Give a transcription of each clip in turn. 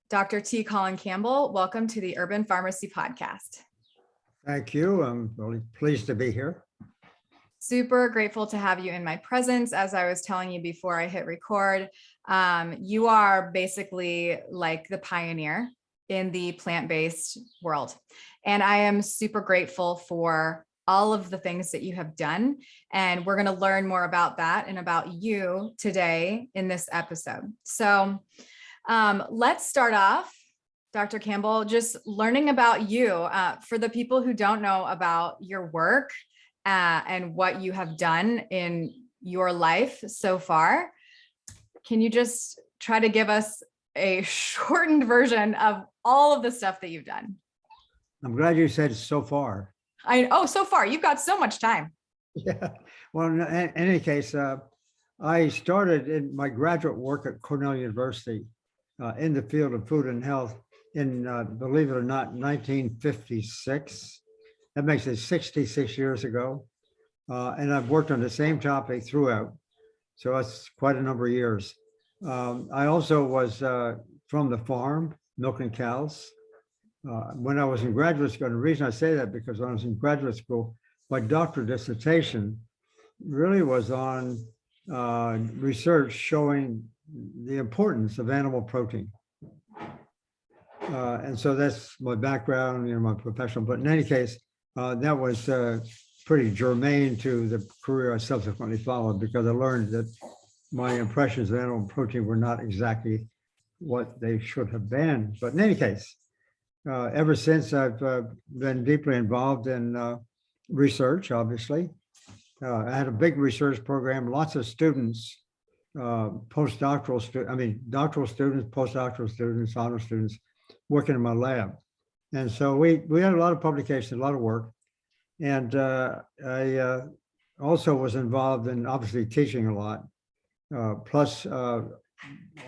Dr. T. Colin Campbell, welcome to the Urban Pharmacy Podcast. Thank you. I'm really pleased to be here. Super grateful to have you in my presence. As I was telling you before I hit record, you are basically like the pioneer in the plant-based world. And I am super grateful for all of the things that you have done. And we're going to learn more about that and about you today in this episode. So let's start off, Dr. Campbell, just learning about you. For the people who don't know about your work and what you have done in your life so far, can you just try to give us a shortened version of all of the stuff that you've done? I'm glad you said so far. So far, you've got so much time. Yeah. Well, in any case, I started in my graduate work at Cornell University in the field of food and health in, believe it or not, 1956. That makes it 66 years ago. And I've worked on the same topic throughout. So that's quite a number of years. I also was from the farm, milking cows. When I was in graduate school, and the reason I say that because when I was in graduate school, my doctoral dissertation really was on research showing the importance of animal protein. And so that's my background, my professional, but in any case, that was pretty germane to the career I subsequently followed because I learned that my impressions of animal protein were not exactly what they should have been. But in any case, ever since I've been deeply involved in research, obviously. I had a big research program, lots of students, doctoral students, postdoctoral students, honor students working in my lab. And so we had a lot of publications, a lot of work. And I also was involved in obviously teaching a lot, plus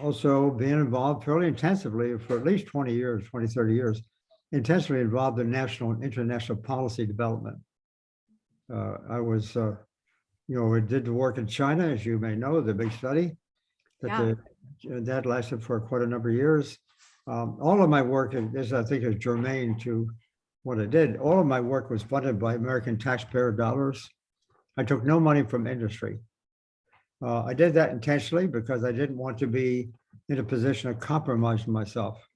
also being involved fairly intensively for at least 20 years, 20, 30 years, intensely involved in national and international policy development. I was, we did the work in China, as you may know, the big study that lasted for quite a number of years. All of my work is, I think, is germane to what I did. All of my work was funded by American taxpayer dollars. I took no money from industry. I did that intentionally because I didn't want to be in a position of compromising myself.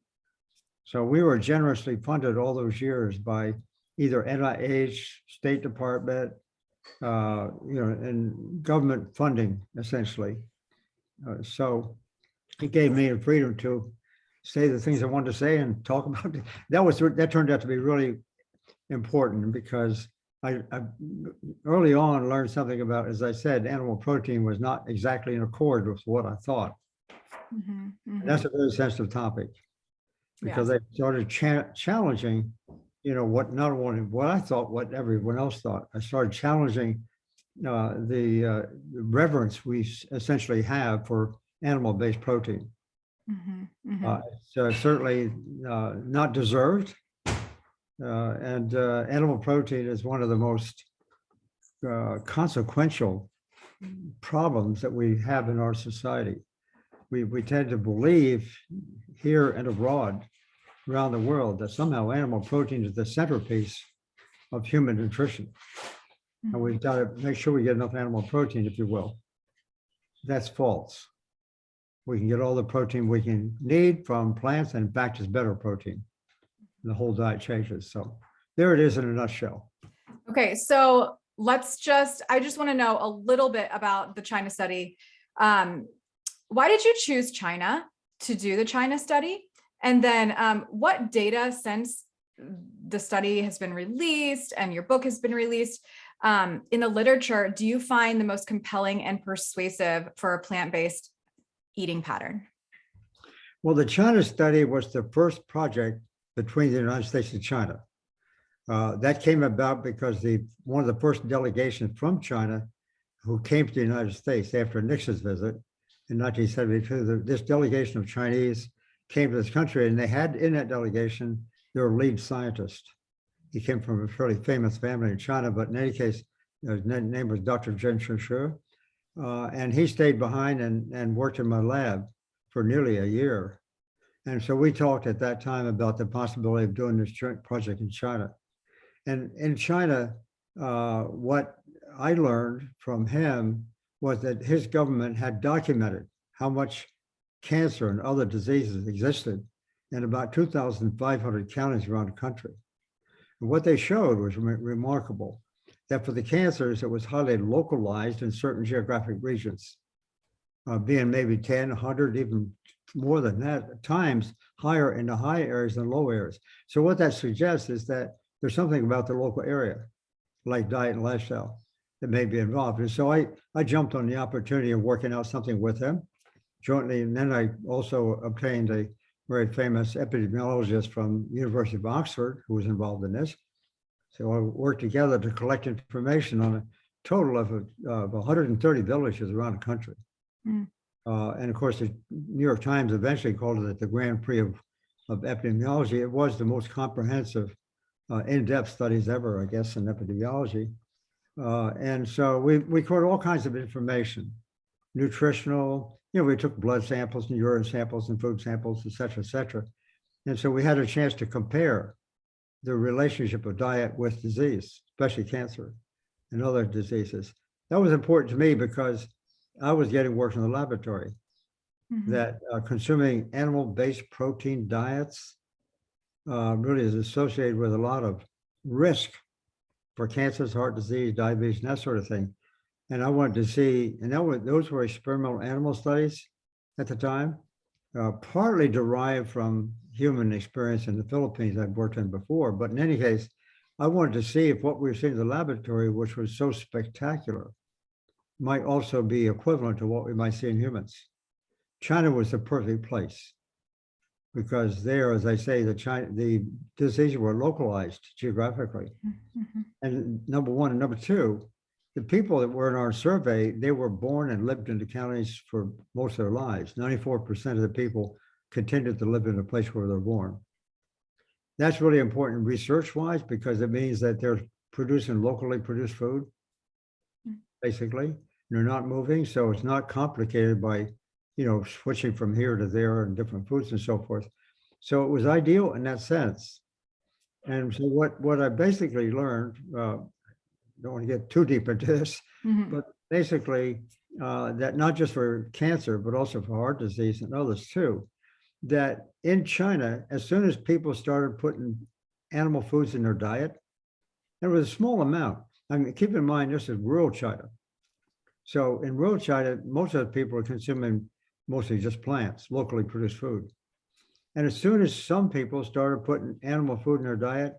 So we were generously funded all those years by either NIH, State Department, and government funding, essentially. So it gave me the freedom to say the things I wanted to say and talk about it. That turned out to be really important because I early on learned something about, as I said, animal protein was not exactly in accord with what I thought. Mm-hmm, mm-hmm. That's a very sensitive topic because I started challenging, what not only what I thought, what everyone else thought. I started challenging the reverence we essentially have for animal-based protein. Mm-hmm, mm-hmm. So certainly not deserved. And animal protein is one of the most consequential problems that we have in our society. We tend to believe here and abroad, around the world, that somehow animal protein is the centerpiece of human nutrition. Mm-hmm. And we've got to make sure we get enough animal protein, if you will. That's false. We can get all the protein we can need from plants, and in fact, it's better protein. The whole diet changes. So there it is in a nutshell. Okay, so I just want to know a little bit about the China study. Why did you choose China to do the China study? And then what data, since the study has been released and your book has been released, in the literature, do you find the most compelling and persuasive for a plant-based eating pattern? Well, the China study was the first project between the United States and China. That came about because one of the first delegations from China who came to the United States after Nixon's visit in 1972, this delegation of Chinese came to this country, and they had in that delegation their lead scientist. He came from a fairly famous family in China, but in any case, his name was Dr. Zhen Shenshu. And he stayed behind and worked in my lab for nearly a year. And so we talked at that time about the possibility of doing this joint project in China. And in China, what I learned from him was that his government had documented how much cancer and other diseases existed in about 2,500 counties around the country. And what they showed was remarkable, that for the cancers, it was highly localized in certain geographic regions, being maybe 10, 100, even more than that, at times higher in the high areas than low areas. So what that suggests is that there's something about the local area, like diet and lifestyle, that may be involved. And so I jumped on the opportunity of working out something with him jointly. And then I also obtained a very famous epidemiologist from University of Oxford who was involved in this. So I worked together to collect information on a total of 130 villages around the country. Mm. And of course, the New York Times eventually called it the Grand Prix of epidemiology. It was the most comprehensive, in-depth studies ever, I guess, in epidemiology. And so we caught all kinds of information, nutritional, we took blood samples and urine samples and food samples, et cetera, et cetera. And so we had a chance to compare the relationship of diet with disease, especially cancer and other diseases. That was important to me because I was getting work in the laboratory that consuming animal-based protein diets really is associated with a lot of risk for cancers, heart disease, diabetes, and that sort of thing. And I wanted to see, and those were experimental animal studies at the time, partly derived from human experience in the Philippines I'd worked in before. But in any case, I wanted to see if what we were seeing in the laboratory, which was so spectacular, might also be equivalent to what we might see in humans. China was the perfect place because there, as I say, the diseases were localized geographically. And number one, and number two, the people that were in our survey, they were born and lived in the counties for most of their lives. 94% of the people continued to live in the place where they're born. That's really important research-wise because it means that they're producing locally produced food, basically. They're not moving, so it's not complicated by, switching from here to there and different foods and so forth. So it was ideal in that sense. And so what I basically learned, don't want to get too deep into this, but basically that not just for cancer, but also for heart disease and others too, that in China, as soon as people started putting animal foods in their diet, there was a small amount. I mean, keep in mind, this is rural China. So in rural China, most of the people are consuming mostly just plants, locally produced food. And as soon as some people started putting animal food in their diet,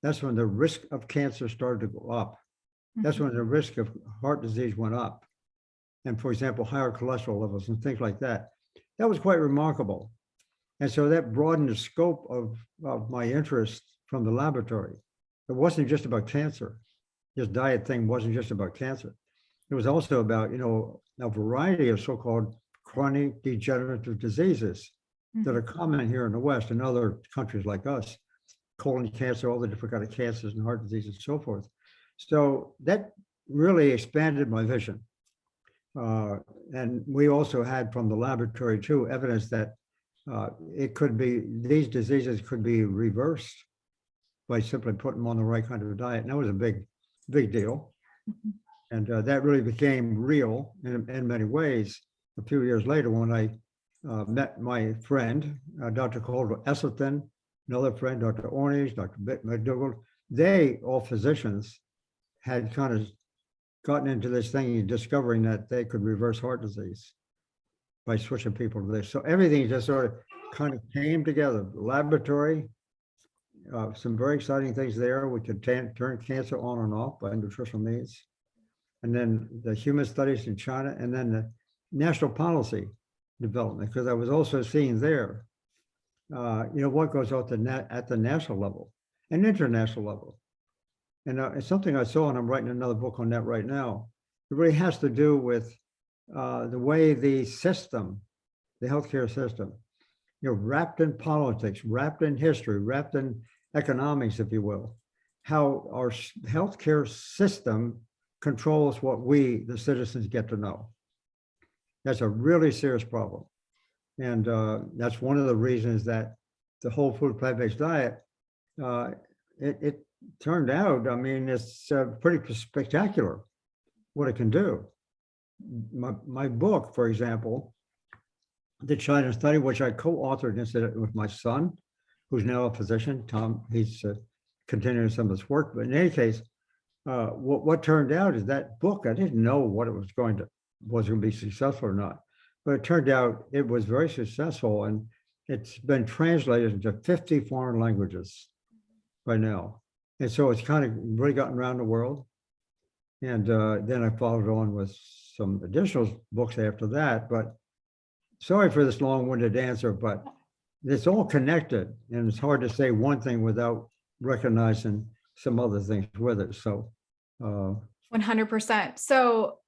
that's when the risk of cancer started to go up. That's when the risk of heart disease went up. And for example, higher cholesterol levels and things like that. That was quite remarkable. And so that broadened the scope of my interest from the laboratory. It wasn't just about cancer. This diet thing wasn't just about cancer. It was also about, a variety of so-called chronic degenerative diseases that are common here in the West and other countries like us, colon cancer, all the different kind of cancers and heart disease and so forth. So that really expanded my vision. And we also had from the laboratory too, evidence that these diseases could be reversed by simply putting them on the right kind of diet. And that was a big, big deal. And that really became real in many ways a few years later when I met my friend, Dr. Caldwell Esselstyn, another friend, Dr. Ornish, Dr. McDougall. They, all physicians, had kind of gotten into this thing, discovering that they could reverse heart disease by switching people to this. So everything just sort of kind of came together. The laboratory, some very exciting things there. We could turn cancer on and off by nutritional means. And then the human studies in China, and then the national policy development, because I was also seeing there, what goes on at the national level and international level. And it's something I saw, and I'm writing another book on that right now. It really has to do with the way the system, the healthcare system, wrapped in politics, wrapped in history, wrapped in economics, if you will, how our healthcare system controls what we, the citizens, get to know. That's a really serious problem. And that's one of the reasons that the whole food plant-based diet, it turned out, I mean, it's pretty spectacular what it can do. My book, for example, The China Study, which I co-authored incident with my son, who's now a physician, Tom, he's continuing some of his work. But in any case, what turned out is that book, I didn't know what it was going to be successful or not, but it turned out it was very successful, and it's been translated into 50 foreign languages by now. And so it's kind of really gotten around the world. And then I followed on with some additional books after that. But sorry for this long-winded answer, but it's all connected, and it's hard to say one thing without recognizing some other things with it. So 100%. So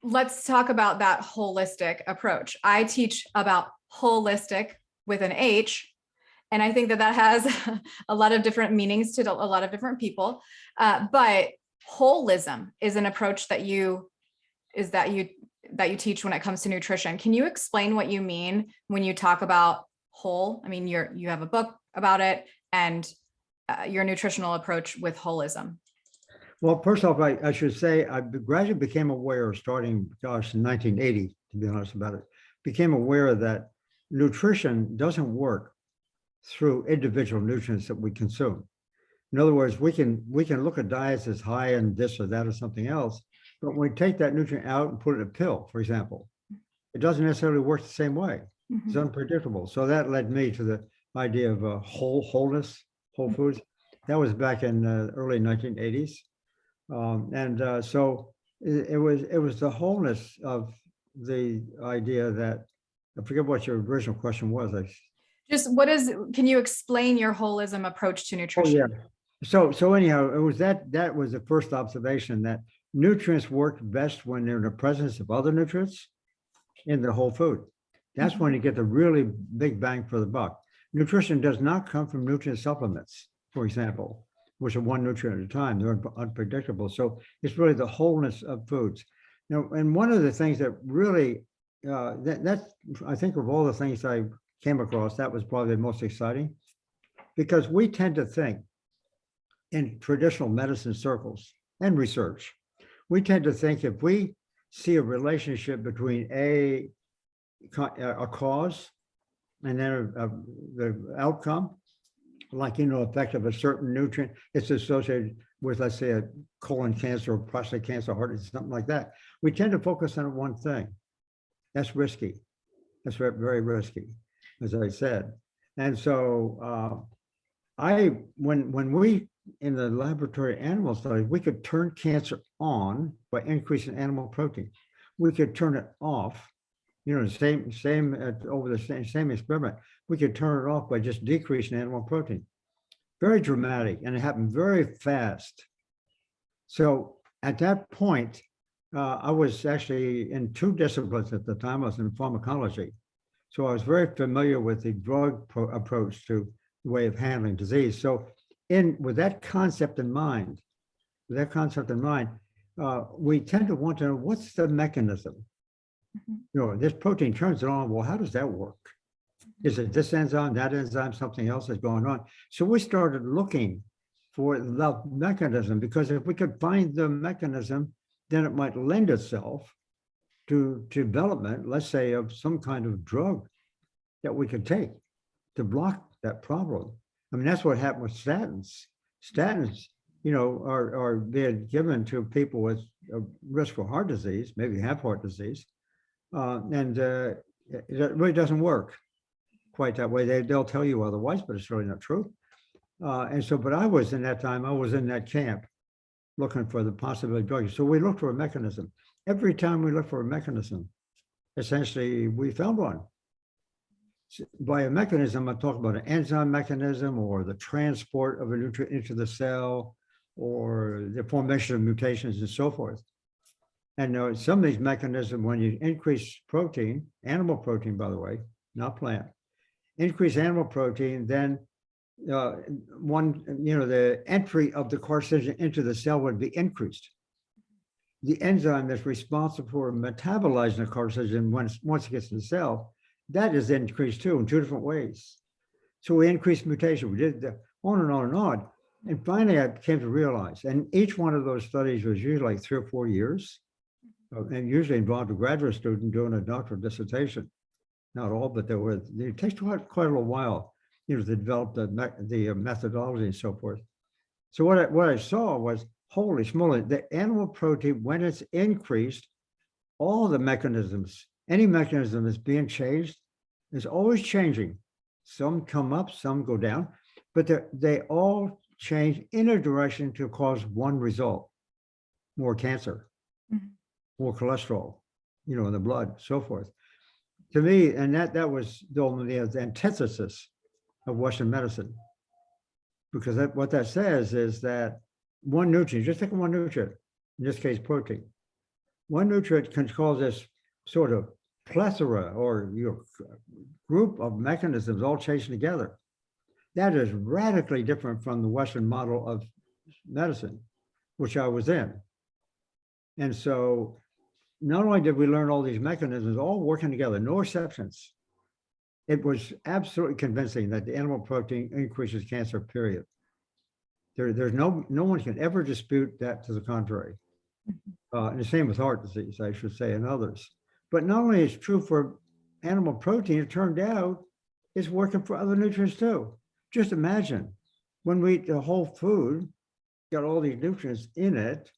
let's talk about that holistic approach. I teach about holistic with an H, and I think that that has a lot of different meanings to a lot of different people. But Wholeism is an approach that you teach when it comes to nutrition. Can you explain what you mean when you talk about whole? I mean, you have a book about it, and your nutritional approach with Wholeism. well, first off, I should say I gradually became aware, starting, gosh, in 1980, to be honest about it, became aware that nutrition doesn't work through individual nutrients that we consume. In other words, we can look at diets as high in this or that or something else, but when we take that nutrient out and put it in a pill, for example, it doesn't necessarily work the same way. It's unpredictable. So that led me to the idea of wholeness, whole foods. That was back in the early 1980s. So it was the wholeness of the idea that, I forget what your original question was. Can you explain your Wholeism approach to Oh, nutrition? yeah. So anyhow, it was that was the first observation, that nutrients work best when they're in the presence of other nutrients in the whole food. That's when you get the really big bang for the buck. Nutrition does not come from nutrient supplements, for example, which are one nutrient at a time. They're unpredictable. So it's really the wholeness of foods. Now, and one of the things that really, I think of all the things I came across, that was probably the most exciting, because we tend to think in traditional medicine circles and research, we tend to think if we see a relationship between a cause and then the outcome, like, effect of a certain nutrient, it's associated with, let's say, a colon cancer or prostate cancer, heart disease, something like that. We tend to focus on one thing. That's risky. That's very, very risky, as I said. And so when we, in the laboratory animal studies, we could turn cancer on by increasing animal protein. We could turn it off, the same over the same experiment. We could turn it off by just decreasing animal protein. Very dramatic, and it happened very fast. So at that point, I was actually in two disciplines at the time. I was in pharmacology. So I was very familiar with the drug approach to the way of handling disease. So with that concept in mind, we tend to want to know, what's the mechanism? This protein turns it on. Well, how does that work? Is it this enzyme, that enzyme, something else is going on? So we started looking for the mechanism, because if we could find the mechanism, then it might lend itself to development, let's say, of some kind of drug that we could take to block that problem. I mean, that's what happened with statins. Statins, are being given to people with a risk for heart disease, maybe have heart disease, and it really doesn't work quite that way. They'll tell you otherwise, but it's really not true. And so, but I was in that camp looking for the possibility of drugs. So we looked for a mechanism. Every time we looked for a mechanism, essentially we found one. By a mechanism, I'm talking about an enzyme mechanism, or the transport of a nutrient into the cell, or the formation of mutations and so forth. And some of these mechanisms, when you increase protein, animal protein, by the way, not plant, increase animal protein, then the entry of the carcinogen into the cell would be increased. The enzyme that's responsible for metabolizing the carcinogen once it gets in the cell that is increased too in two different ways. So we increased mutation. We did on and on and on. And finally, I came to realize, and each one of those studies was usually like 3 or 4 years, and usually involved a graduate student doing a doctoral dissertation. Not all, but it takes quite a little while, to develop the methodology and so forth. So what I saw was, holy smoly, the animal protein, when it's increased, all the mechanisms, any mechanism that's being changed is always changing. Some come up, some go down, but they all change in a direction to cause one result: more cancer, more cholesterol, in the blood, so forth. To me, and that was the antithesis of Western medicine, because what that says is that one nutrient, just take one nutrient, in this case, protein, one nutrient can cause this sort of plethora or group of mechanisms all changing together. That is radically different from the Western model of medicine, which I was in. And so not only did we learn all these mechanisms all working together, no exceptions, it was absolutely convincing that the animal protein increases cancer, period. There's no one can ever dispute that to the contrary. And the same with heart disease, I should say, and others. But not only is it true for animal protein, it turned out it's working for other nutrients too. Just imagine, when we eat the whole food, got all these nutrients in it,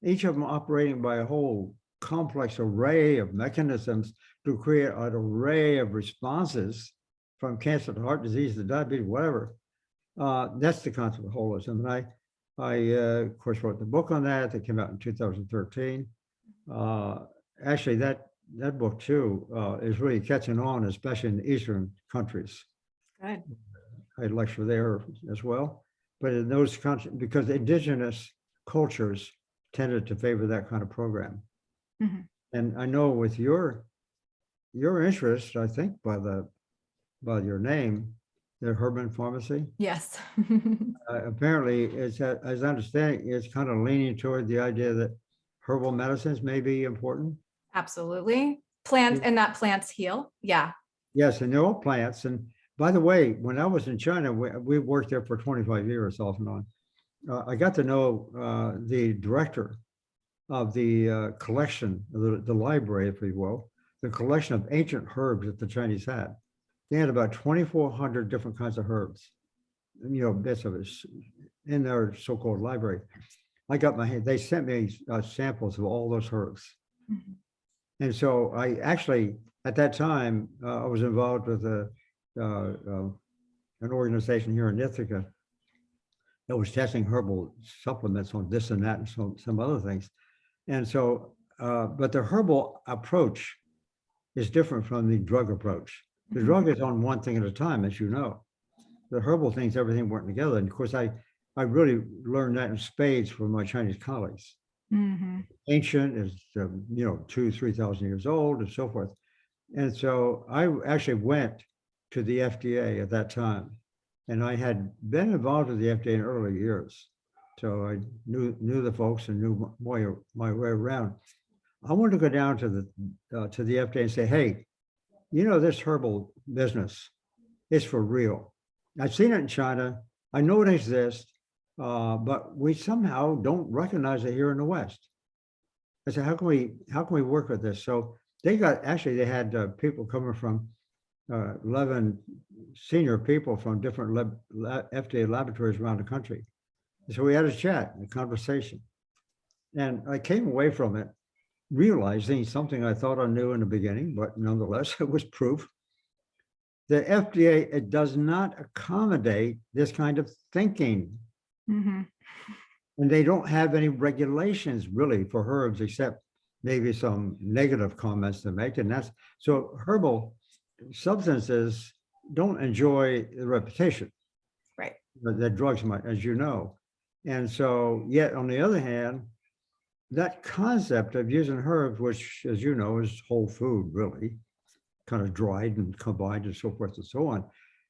each of them operating by a whole complex array of mechanisms to create an array of responses, from cancer to heart disease to diabetes, whatever. That's the concept of holism. And I of course, wrote the book on that. That came out in 2013. Actually, that book too is really catching on, especially in the Eastern countries. Good. I lecture there as well, but in those countries, because indigenous cultures tended to favor that kind of program. And I know with your interest, I think by your name, the Herman Pharmacy. Yes. Apparently, as I understand, it's kind of leaning toward the idea that herbal medicines may be important. Absolutely. Plants, and that plants heal. Yeah. Yes, and they're all plants. And by the way, when I was in China, we worked there for 25 years off and on. I got to know the director of the collection, the library, if you will, the collection of ancient herbs that the Chinese had. They had about 2,400 different kinds of herbs, bits of it in their so-called library. I got they sent me samples of all those herbs. And so I actually, at that time, I was involved with an organization here in Ithaca that was testing herbal supplements on this and that and some other things. And so, but the herbal approach is different from the drug approach. The drug is on one thing at a time, as you know. The herbal things, everything working together. And of course, I really learned that in spades from my Chinese colleagues. Ancient is, 2,000-3,000 years old and so forth. And so I actually went to the FDA at that time, and I had been involved with the FDA in early years. So I knew the folks and knew my way around. I wanted to go down to the FDA and say, hey, this herbal business is for real. I've seen it in China. I know it exists, but we somehow don't recognize it here in the West. I said, how can we work with this? So they had people coming from 11 senior people from different FDA laboratories around the country. So we had a chat, a conversation, and I came away from it realizing something I thought I knew in the beginning, but nonetheless, it was proof. The FDA, it does not accommodate this kind of thinking. And they don't have any regulations really for herbs, except maybe some negative comments to make. And that's, so herbal substances don't enjoy the reputation. Right. That drugs might, as you know. And so, yet on the other hand, that concept of using herbs, which, as you know, is whole food, really, kind of dried and combined and so forth and so on,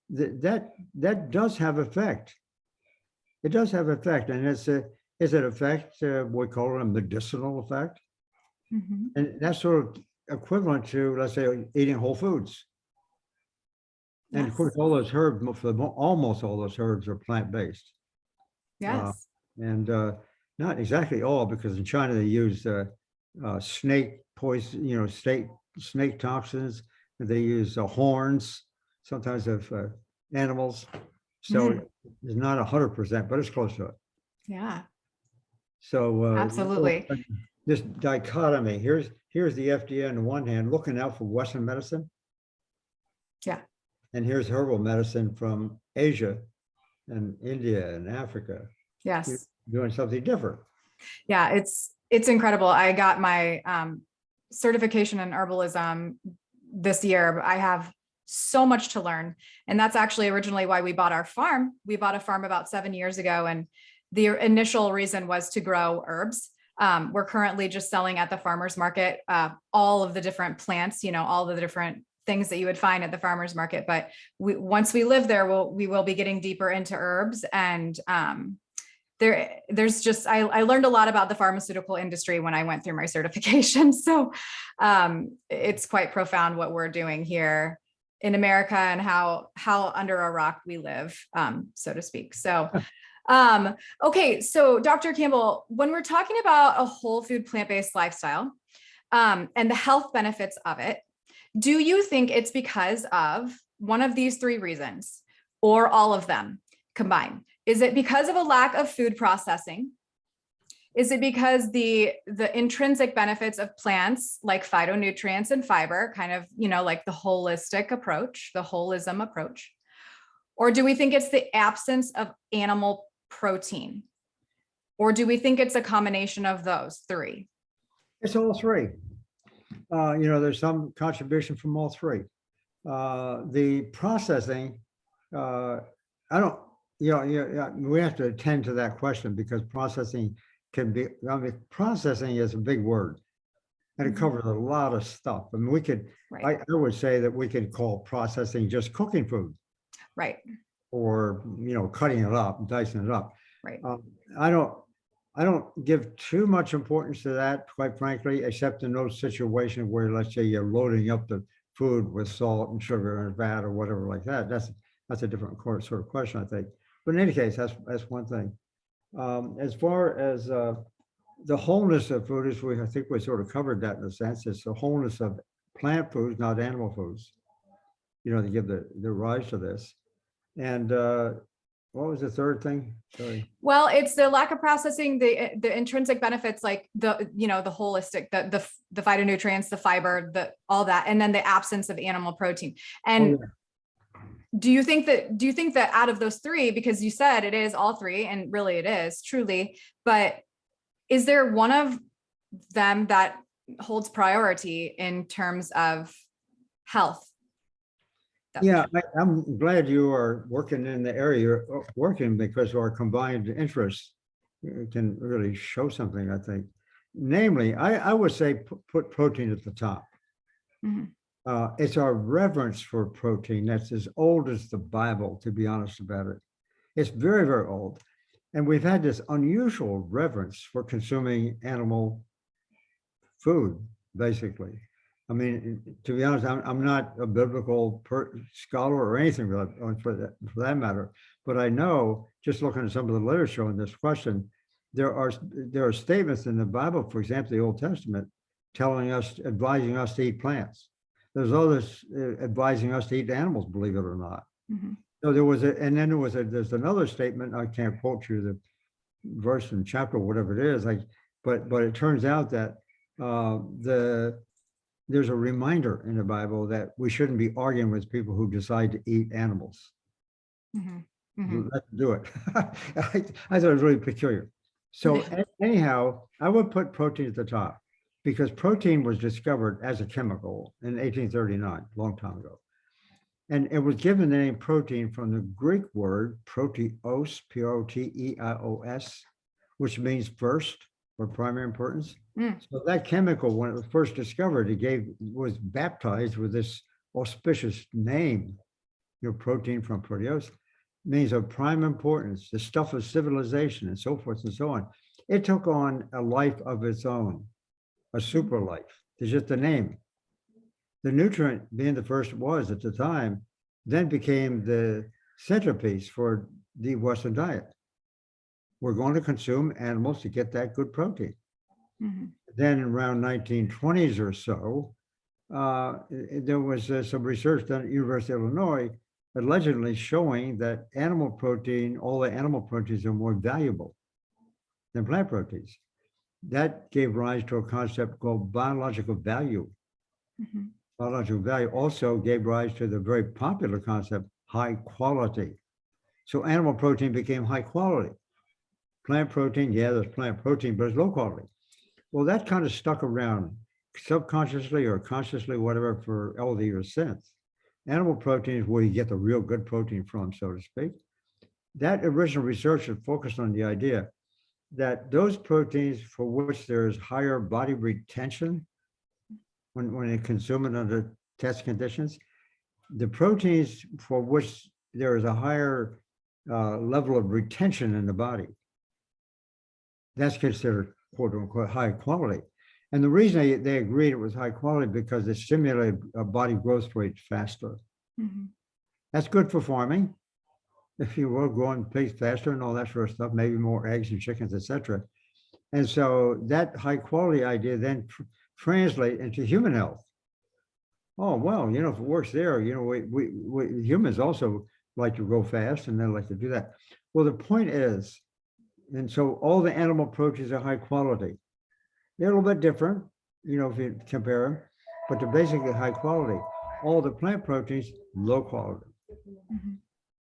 that does have effect. It does have effect, and is it effect? We call it a medicinal effect, and that's sort of equivalent to, let's say, eating whole foods. And of course, Yes. all those herbs, almost all those herbs are plant-based. Yes. And not exactly all, because in China they use snake poison, snake toxins. They use horns, sometimes of animals. So it's not 100%, but it's close to it. Yeah, So absolutely. this dichotomy, here's the FDA on the one hand looking out for Western medicine. Yeah. And here's herbal medicine from Asia and India and Africa Yes. doing something different. Yeah, it's incredible. I got my certification in herbalism this year. I have so much to learn. And that's actually originally why we bought our farm. We bought a farm about 7 years ago. And the initial reason was to grow herbs. We're currently just selling at the farmer's market all of the different plants, all the different things that you would find at the farmer's market. But once we live there, we will be getting deeper into herbs. And there's just, I learned a lot about the pharmaceutical industry when I went through my certification. So it's quite profound what we're doing here in America and how under a rock we live, so to speak. So, okay. So Dr. Campbell, when we're talking about a whole food, plant-based lifestyle and the health benefits of it, do you think it's because of one of these three reasons or all of them combined? Is it because of a lack of food processing? Is it because the intrinsic benefits of plants like phytonutrients and fiber, kind of, like the holistic approach, the Wholeism approach? Or do we think it's the absence of animal protein? Or do we think it's a combination of those three? It's all three. There's some contribution from all three. The processing, we have to attend to that question because processing processing is a big word and it covers a lot of stuff. I mean, I would say that we could call processing just cooking food. Right. Or, cutting it up, dicing it up. Right. I don't give too much importance to that, quite frankly, except in those situations where, let's say, you're loading up the food with salt and sugar and fat or whatever like that. That's a different sort of question, I think. But in any case, that's one thing. As far as the wholeness of food, I think we sort of covered that in a sense. It's the wholeness of plant foods, not animal foods. To give the rise to this. And what was the third thing? Sorry. Well, it's the lack of processing, the intrinsic benefits, like the holistic, the phytonutrients, the fiber, all that, and then the absence of animal protein. And do you think that out of those three, because you said it is all three, and really it is truly, but is there one of them that holds priority in terms of health? Yeah, I'm glad you are working in the area you're working, because our combined interests can really show something, I think. Namely, I would say put protein at the top. It's our reverence for protein that's as old as the Bible, to be honest about it. It's very, very old. And we've had this unusual reverence for consuming animal food, basically. I mean, to be honest, I'm not a biblical scholar or anything for that matter, but I know, just looking at some of the literature on this question, there are statements in the Bible, for example, the Old Testament, advising us to eat plants. There's others advising us to eat animals, believe it or not. So there's another statement. I can't quote you the verse and chapter, whatever it is. But it turns out that there's a reminder in the Bible that we shouldn't be arguing with people who decide to eat animals. Let's do it. I thought it was really peculiar. So anyhow, I would put protein at the top, because protein was discovered as a chemical in 1839, a long time ago. And it was given the name protein from the Greek word proteos, P-R-O-T-E-I-O-S, which means first or primary importance. So that chemical, when it was first discovered, was baptized with this auspicious name, protein from proteos, means of prime importance, the stuff of civilization and so forth and so on. It took on a life of its own, a super life. It's just a name. The nutrient being the first was at the time, then became the centerpiece for the Western diet. We're going to consume animals to get that good protein. Mhm. Then around 1920s or so, there was some research done at University of Illinois allegedly showing that animal protein, all the animal proteins are more valuable than plant proteins. That gave rise to a concept called biological value. Mhm. Biological value also gave rise to the very popular concept, high quality. So animal protein became high quality. Plant protein, yeah, there's plant protein, but it's low quality. Well, that kind of stuck around subconsciously or consciously, whatever, for all the years since. Animal protein is where you get the real good protein from, so to speak. That original research had focused on the idea that those proteins for which there is higher body retention when they consume it under test conditions, the proteins for which there is a higher level of retention in the body, that's considered quote unquote high quality. And the reason they agreed it was high quality because it stimulated body growth rate faster. Mhm. That's good for farming, if you will, growing pigs faster and all that sort of stuff, maybe more eggs and chickens, etc. And so that high quality idea then translate into human health. Oh, well, if it works there, we humans also like to grow fast and they like to do that. Well, the point is, and so all the animal proteins are high quality. They're a little bit different, if you compare them, but they're basically high quality. All the plant proteins, low quality. Mhm.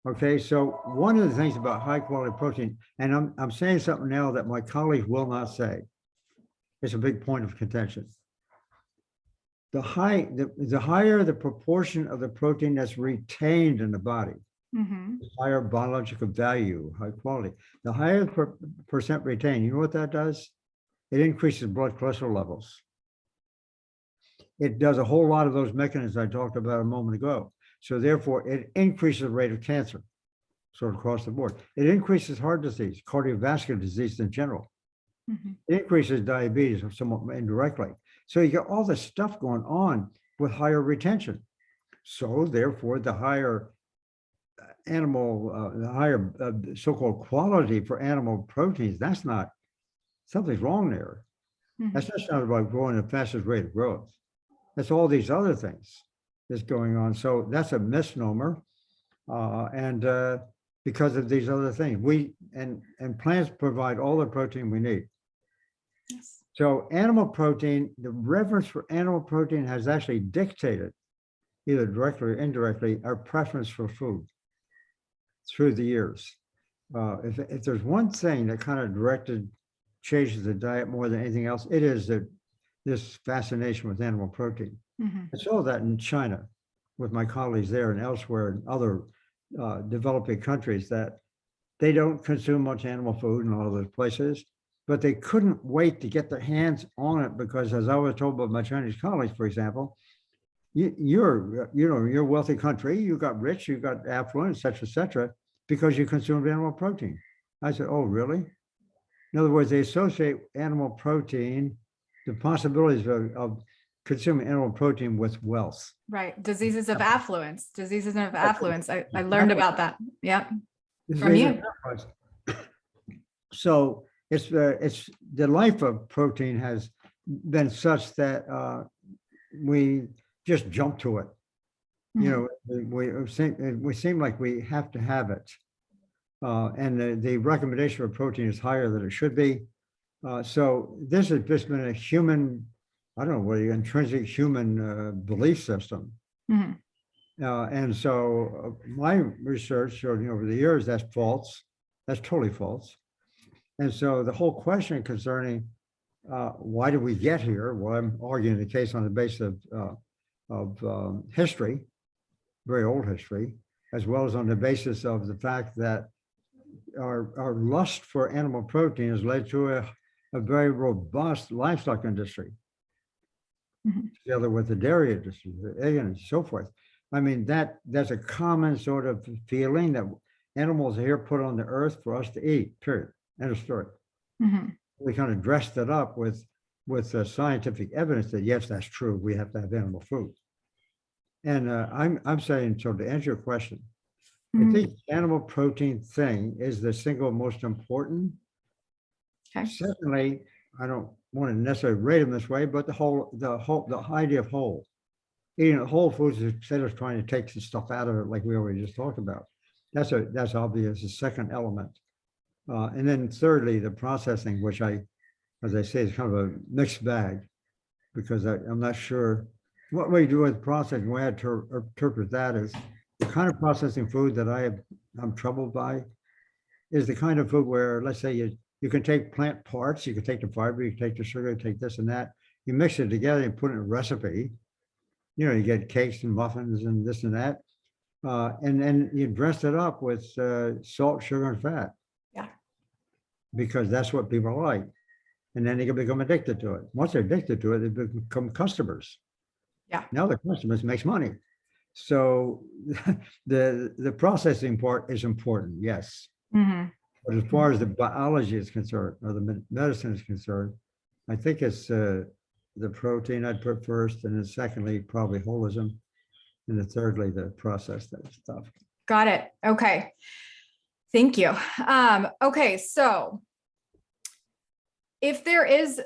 Okay, so one of the things about high quality protein, and I'm saying something now that my colleagues will not say, it's a big point of contention. The higher the proportion of the protein that's retained in the body, Mhm. the higher biological value, high quality. The higher percent retained, you know what that does? It increases blood cholesterol levels. It does a whole lot of those mechanisms I talked about a moment ago. So therefore, it increases the rate of cancer, sort of across the board. It increases heart disease, cardiovascular disease in general. Mhm. It increases diabetes somewhat indirectly. So you get all this stuff going on with higher retention. So therefore, the higher the higher so-called quality for animal proteins, that's not, something's wrong there. That's Mhm. just not about growing the fastest rate of growth. That's all these other things that's going on. So that's a misnomer. And because of these other things, and plants provide all the protein we need. Yes. So animal protein, the reverence for animal protein has actually dictated, either directly or indirectly, our preference for food through the years. If there's one thing that kind of changes the diet more than anything else, it is that this fascination with animal protein. Mhm. I saw that in China with my colleagues there and elsewhere in other developing countries, that they don't consume much animal food in all of those places, but they couldn't wait to get their hands on it because, as I was told by my Chinese colleagues, for example, you're a wealthy country, you got rich, you got affluent, et cetera, because you consumed animal protein. I said, oh, really? In other words, they associate animal protein, the possibilities of consuming animal protein with wealth. Right. Diseases of affluence. Diseases of affluence. I learned about that. Yep. From Disease of you. affluence. So it's the life of protein has been such that we just jump to it. Mhm. We seem like we have to have it. And the recommendation for protein is higher than it should be. So this has just been a human, I don't know, what intrinsic human belief system. Mhm. And so my research showed over the years that's false. That's totally false. And so the whole question concerning why did we get here? Well, I'm arguing the case on the basis of history, very old history, as well as on the basis of the fact that our lust for animal protein has led to a very robust livestock industry, Mhm. together with the dairy industry, the egg and so forth. I mean, that's a common sort of feeling that animals are here put on the earth for us to eat, period. End of story. Mhm. We kind of dressed it up with scientific evidence that yes, that's true. We have to have animal food. And I'm saying, so to answer your question, I Mhm. think animal protein thing is the single most important. Okay. Secondly, I don't want to necessarily rate them this way, but the idea of whole. Eating whole foods instead of trying to take the stuff out of it, like we already just talked about. That's obvious, the second element. And then thirdly, the processing, which as I say, is kind of a mixed bag, because I'm not sure what we do with processing. The way I interpret that is the kind of processing food that I'm troubled by is the kind of food where, let's say you can take plant parts, you can take the fiber, you can take the sugar, you take this and that, you mix it together and put it in a recipe. You get cakes and muffins and this and that. And then you dress it up with salt, sugar, and fat. Yeah. Because that's what people like. And then they can become addicted to it. Once they're addicted to it, they become customers. Yeah. Now the customers makes money. So the processing part is important, yes. Mhm. But as far as the biology is concerned, or the medicine is concerned, I think it's the protein I'd put first, and then secondly, probably holism, and then thirdly, the processed stuff. Got it. Okay. Thank you. Okay, so if there is,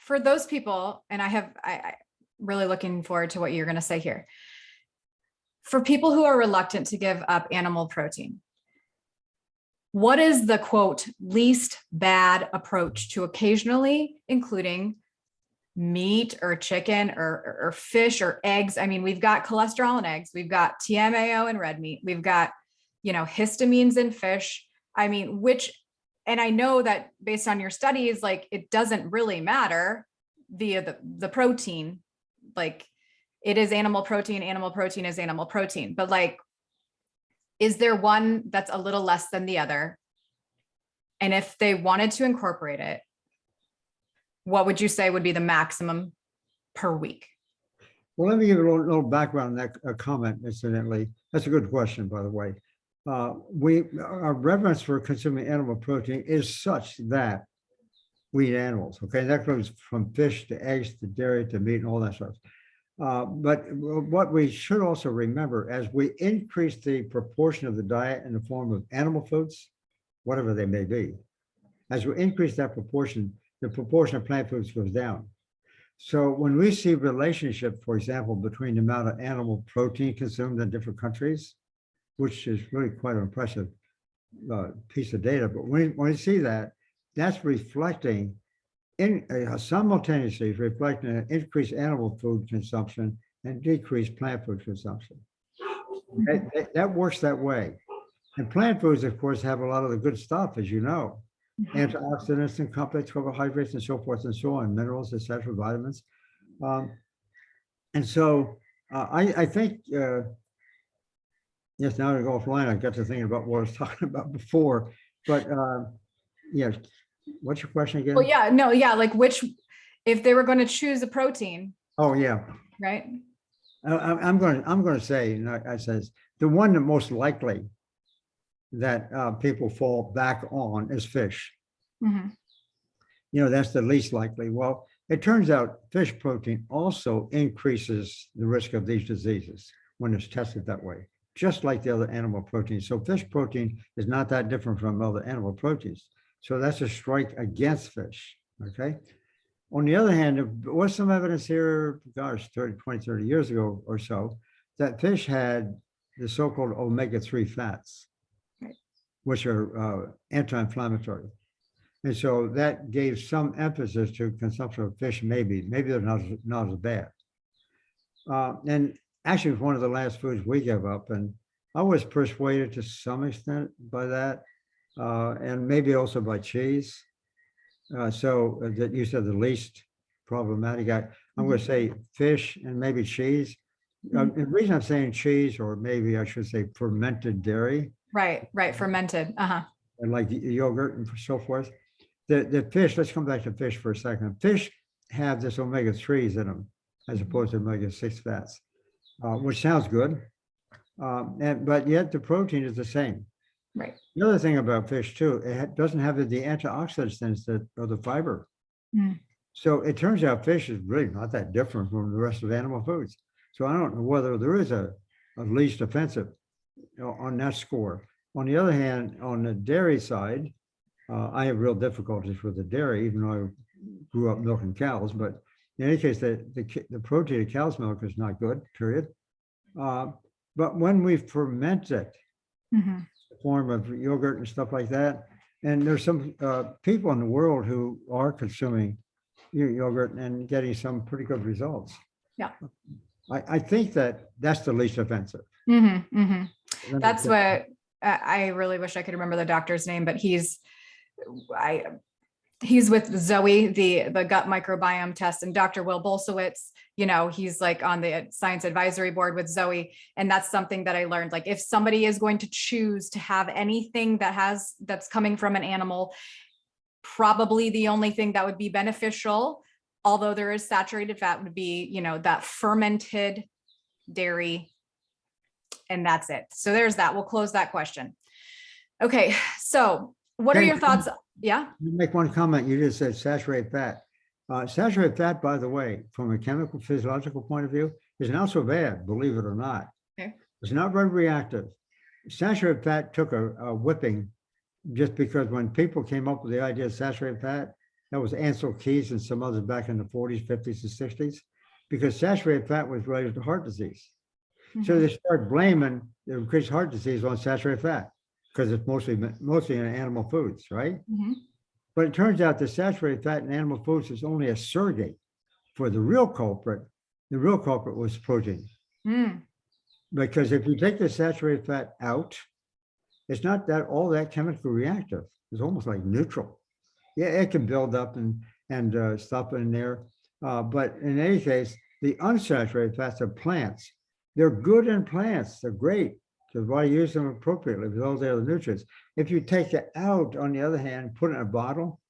for those people, and I really looking forward to what you're going to say here. For people who are reluctant to give up animal protein, what is the quote least bad approach to occasionally including meat or chicken or fish or eggs? I mean, we've got cholesterol in eggs, we've got TMAO in red meat, we've got, histamines in fish. I mean, and I know that based on your studies, like it doesn't really matter via the protein, like it is animal protein is animal protein, but like, is there one that's a little less than the other? And if they wanted to incorporate it, what would you say would be the maximum per week? Well, let me give a little background on that comment, incidentally. That's a good question, by the way. Our reverence for consuming animal protein is such that we eat animals, okay? That goes from fish to eggs to dairy to meat and all that stuff. But what we should also remember, as we increase the proportion of the diet in the form of animal foods, whatever they may be, as we increase that proportion, the proportion of plant foods goes down. So when we see relationship, for example, between the amount of animal protein consumed in different countries, which is really quite an impressive piece of data, but when we see that, that's reflecting simultaneously reflecting an increased animal food consumption and decreased plant food consumption. That works that way. And plant foods, of course, have a lot of the good stuff, as you know, antioxidants and complex carbohydrates and so forth and so on, minerals, etc., vitamins. And so I think, yes, now to go offline, I got to thinking about what I was talking about before, but yeah. What's your question again? Well, yeah, no, yeah, like if they were going to choose a protein. Oh, yeah. Right. I'm going to say, I says the one that most likely that people fall back on is fish. Mm-hmm. That's the least likely. Well, it turns out fish protein also increases the risk of these diseases when it's tested that way, just like the other animal proteins. So fish protein is not that different from other animal proteins. So that's a strike against fish, okay? On the other hand, there was some evidence here, 20, 30 years ago or so, that fish had the so-called omega-3 fats, which are anti-inflammatory. And so that gave some emphasis to consumption of fish, maybe they're not as bad. And actually, it's one of the last foods we gave up. And I was persuaded to some extent by that. And maybe also by cheese. So that you said the least problematic. I'm going to say fish and maybe cheese. The reason I'm saying cheese, or maybe I should say fermented dairy. Right, fermented. And like yogurt and so forth. The fish, let's come back to fish for a second. Fish have this omega-3s in them, as opposed to omega-6 fats, which sounds good. But yet the protein is the same. Right. The other thing about fish too, it doesn't have the antioxidants that are the fiber. So it turns out fish is really not that different from the rest of animal foods. So I don't know whether there is a least offensive on that score. On the other hand, on the dairy side, I have real difficulties with the dairy, even though I grew up milking cows. But in any case, the protein of cow's milk is not good, period. But when we ferment it, Mhm. form of yogurt and stuff like that, and there's some people in the world who are consuming yogurt and getting some pretty good results. Yeah. I think that's the least offensive. Mhm, mhm. Let me That's check. what I really wish I could remember the doctor's name, but he's with Zoe, the gut microbiome test, and Dr. Will Bolsowitz, he's like on the science advisory board with Zoe. And that's something that I learned. Like, if somebody is going to choose to have anything that's coming from an animal, probably the only thing that would be beneficial, although there is saturated fat, would be, that fermented dairy. And that's it. So there's that. We'll close that question. Okay. So what are Okay. your thoughts? Yeah. Let me make one comment. You just said saturated fat. Saturated fat, by the way, from a chemical physiological point of view, is not so bad, believe it or not. Okay. It's not very reactive. Saturated fat took a whipping just because when people came up with the idea of saturated fat, that was Ansel Keys and some others back in the 40s, 50s, and 60s, because saturated fat was related to heart disease. So Mhm. they started blaming the increased heart disease on saturated fat because it's mostly in animal foods, right? Mhm. But it turns out the saturated fat in animal foods is only a surrogate for the real culprit. The real culprit was protein. Mm. Because if you take the saturated fat out, it's not that all that chemically reactive. It's almost like neutral. Yeah, it can build up and stuff in there. But in any case, the unsaturated fats of plants, they're good in plants. They're great. So why use them appropriately with all the other nutrients? If you take it out, on the other hand, put it in a bottle,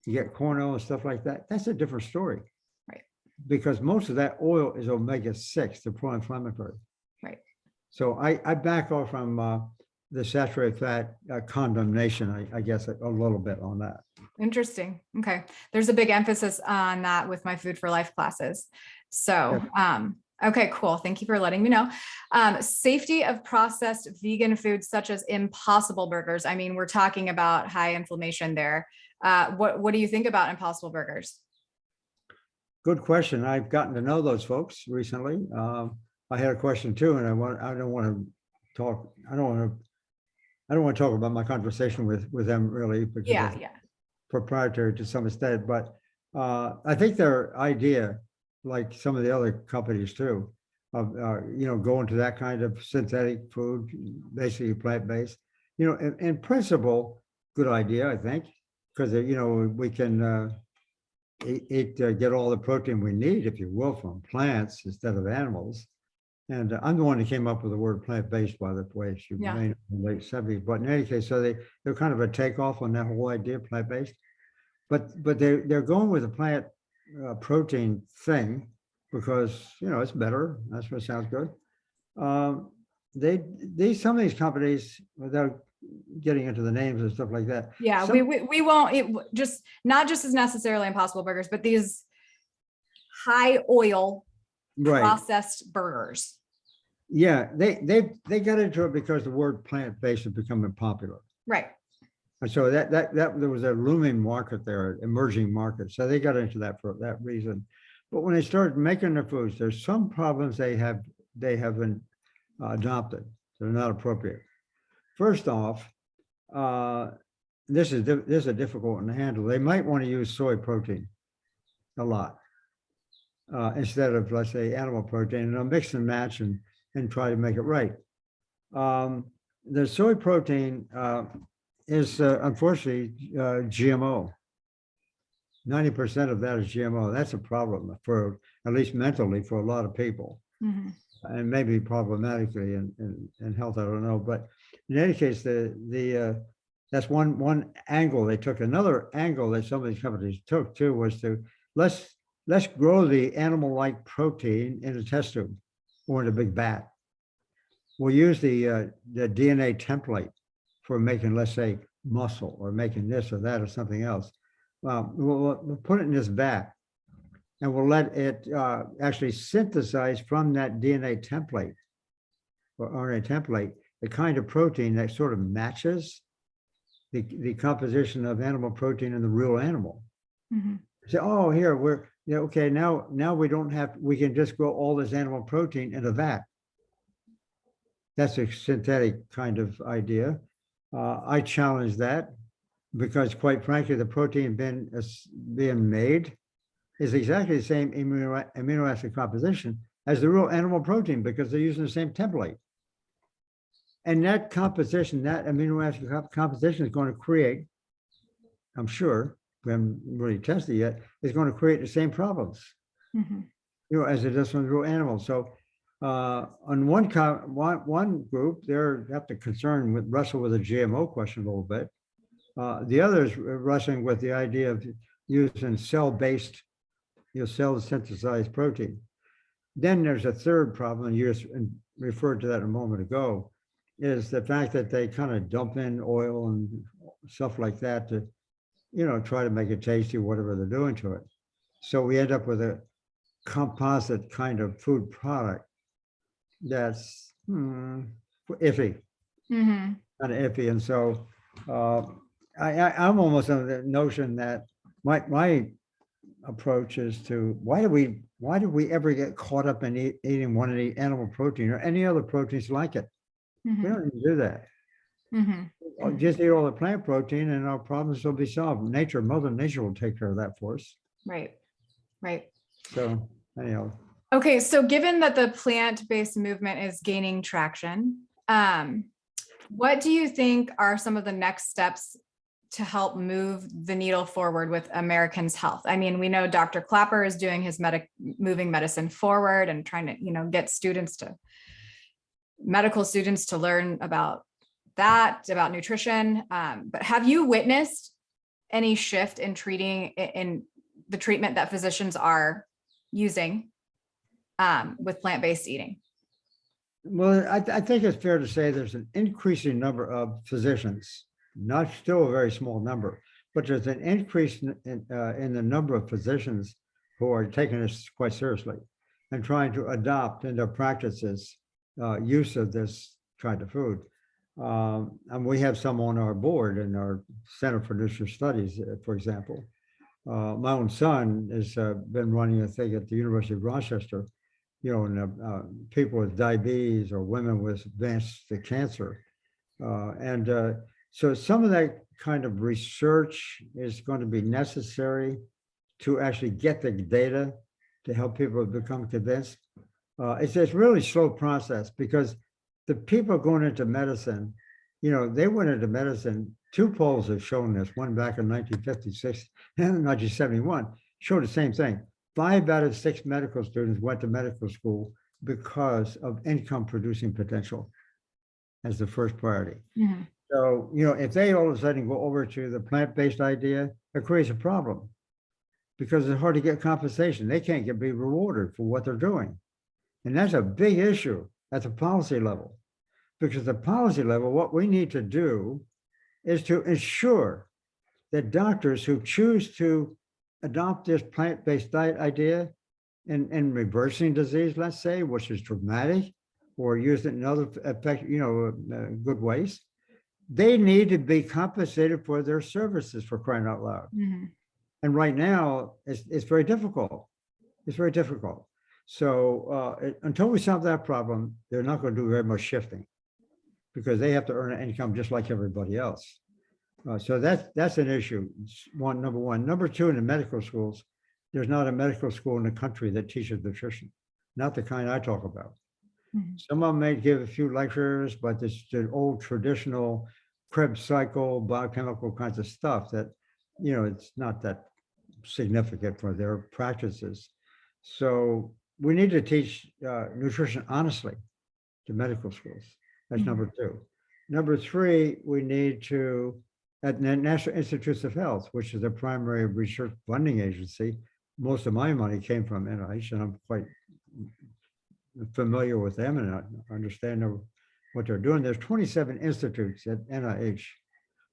you get corn oil and stuff like that. That's a different story. Right. Because most of that oil is omega-6, the pro-inflammatory. Right. So I back off from the saturated fat condemnation, I guess, a little bit on that. Interesting. Okay. There's a big emphasis on that with my Food for Life classes. So, okay, cool. Thank you for letting me know. Safety of processed vegan foods such as Impossible Burgers. I mean, we're talking about high inflammation there. What do you think about Impossible Burgers? Good question. I've gotten to know those folks recently. I had a question too, and I don't want to talk about my conversation with them really, because Yeah. it's Yeah. proprietary to some extent. But I think their idea, like some of the other companies too, of going to that kind of synthetic food, basically plant-based, in principle, good idea, I think, because we can get all the protein we need, if you will, from plants instead of animals. And I'm the one who came up with the word plant-based, by the way. She Yeah. made it in the late 70s. But in any case, so they're kind of a takeoff on that whole idea, plant-based. But they're going with the plant protein thing because it's better. That's what sounds good. Some of these companies, without getting into the names and stuff like that. Yeah. We won't. Just not just as necessarily Impossible Burgers, but these high oil processed burgers. Yeah, they got into it because the word plant-based is becoming popular. Right. And so that there was a looming market there, emerging market. So they got into that for that reason. But when they started making their foods, there's some problems they haven't adopted. They're not appropriate. First off, this is a difficult one to handle. They might want to use soy protein a lot instead of, let's say, animal protein, and they'll mix and match and try to make it right. The soy protein is unfortunately GMO. 90% of that is GMO. That's a problem for, at least mentally, for a lot of people. Mm-hmm. And maybe problematically in health, I don't know. But in any case, that's one angle they took. Another angle that some of these companies took too was to let's grow the animal-like protein in a test tube or in a big vat. We'll use the DNA template for making, let's say, muscle or making this or that or something else. We'll put it in this vat. and we'll let it actually synthesize from that DNA template or RNA template the kind of protein that sort of matches the composition of animal protein in the real animal. Say, oh, here okay, now we can just grow all this animal protein in a vat. That's a synthetic kind of idea. I challenge that because, quite frankly, the protein being made is exactly the same amino acid composition as the real animal protein because they're using the same template. And that composition, that amino acid composition is going to create, I'm sure, we haven't really tested it yet, is going to create the same problems, as it does from the real animals. So on one group, they're have to wrestle with the GMO question a little bit. The others are wrestling with the idea of using cell-based, cell synthesized protein. Then there's a third problem, and you just referred to that a moment ago, is the fact that they kind of dump in oil and stuff like that to, try to make it tasty, whatever they're doing to it. So we end up with a composite kind of food product that's iffy, kind of iffy. And so I'm almost on the notion that my approach is to why do we ever get caught up in eating one of the animal protein or any other proteins like it? We don't need to do that. Just eat all the plant protein and our problems will be solved. Mother nature will take care of that for us. Right. So anyhow. Okay, so given that the plant-based movement is gaining traction, what do you think are some of the next steps to help move the needle forward with Americans' health? I mean, we know Dr. Clapper is doing his moving medicine forward and trying to, get medical students to learn about nutrition. But have you witnessed any shift in the treatment that physicians are using with plant-based eating? Well, I think it's fair to say there's an increasing number of physicians, not still a very small number, but there's an increase in the number of physicians who are taking this quite seriously and trying to adopt in their practices use of this kind of food. And we have some on our board in our Center for Nutrition Studies, for example. My own son has been running a thing at the University of Rochester, and people with diabetes or women with advanced cancer. So some of that kind of research is going to be necessary to actually get the data to help people become convinced. It's a really slow process because the people going into medicine, they went into medicine. Two polls have shown this, one back in 1956 and 1971, showed the same thing. 5 out of 6 medical students went to medical school because of income producing potential as the first priority. So, if they all of a sudden go over to the plant-based idea, it creates a problem because it's hard to get compensation. They can't be rewarded for what they're doing. And that's a big issue at the policy level, because at the policy level, what we need to do is to ensure that doctors who choose to adopt this plant-based diet idea in reversing disease, let's say, which is dramatic, or use it in other good ways, they need to be compensated for their services, for crying out loud. And right now, it's very difficult. It's very difficult. So until we solve that problem, they're not going to do very much shifting because they have to earn an income just like everybody else. So that's an issue. Number one. Number two, in the medical schools, there's not a medical school in the country that teaches nutrition, not the kind I talk about. Some of them may give a few lectures, but it's the old traditional Krebs cycle, biochemical kinds of stuff that, it's not that significant for their practices. So we need to teach nutrition honestly to medical schools. That's number two. Number three, we need to, at the National Institutes of Health, which is the primary research funding agency, most of my money came from NIH, and I'm quite familiar with them and I understand what they're doing. There's 27 institutes at NIH,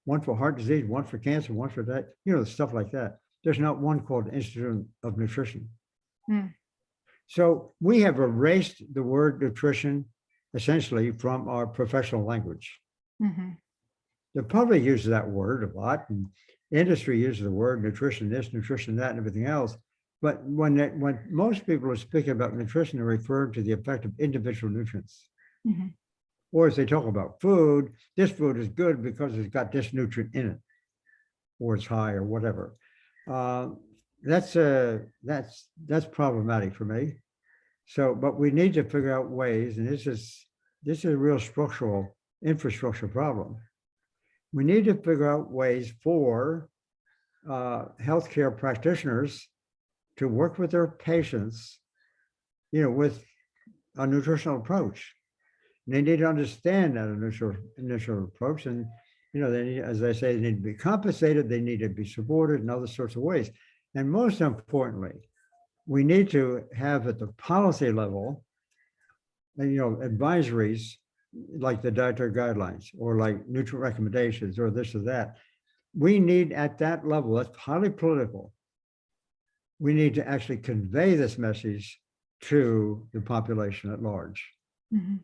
one for heart disease, one for cancer, one for that, stuff like that. There's not one called Institute of Nutrition. Hmm. So we have erased the word nutrition essentially from our professional language. Mhm. The public uses that word a lot, and industry uses the word nutrition this, nutrition that, and everything else. But when most people are speaking about nutrition, they're referring to the effect of individual nutrients. Mhm. Or as they talk about food, this food is good because it's got this nutrient in it, or it's high, or whatever. Uh, that's problematic for me. So, but we need to figure out ways, and this is a real structural infrastructure problem. We need to figure out ways for healthcare practitioners to work with their patients, with a nutritional approach. And they need to understand that initial approach, and they need, as I say, they need to be compensated, they need to be supported in other sorts of ways. And most importantly, we need to have at the policy level, advisories like the dietary guidelines or like nutrient recommendations or this or that. We need at that level, that's highly political. We need to actually convey this message to the population at large. Mhm.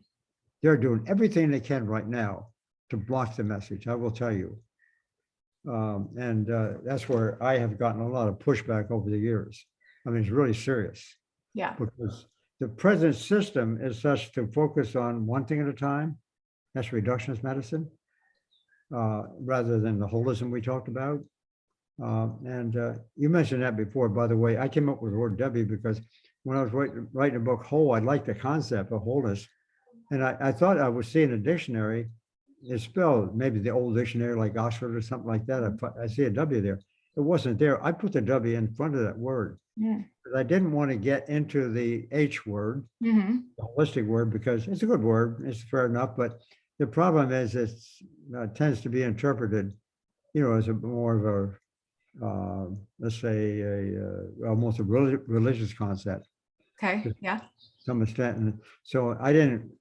They're doing everything they can right now to block the message, I will tell you. And that's where I have gotten a lot of pushback over the years. I mean, it's really serious. Yeah. Because the present system is such to focus on one thing at a time. That's reductionist medicine, rather than the holism we talked about. And you mentioned that before, by the way. I came up with the word W because when I was writing a book, Whole, I liked the concept of wholeness. And I thought I was seeing a dictionary. It's spelled maybe the old dictionary like Oxford or something like that. I see a W there. It wasn't there. I put the W in front of that word. Yeah. But I didn't want to get into the H word, Mhm. the holistic word, because it's a good word. It's fair enough. But the problem is it tends to be interpreted, as a more of let's say almost a religious concept Okay. to Yeah. some extent. And so I didn't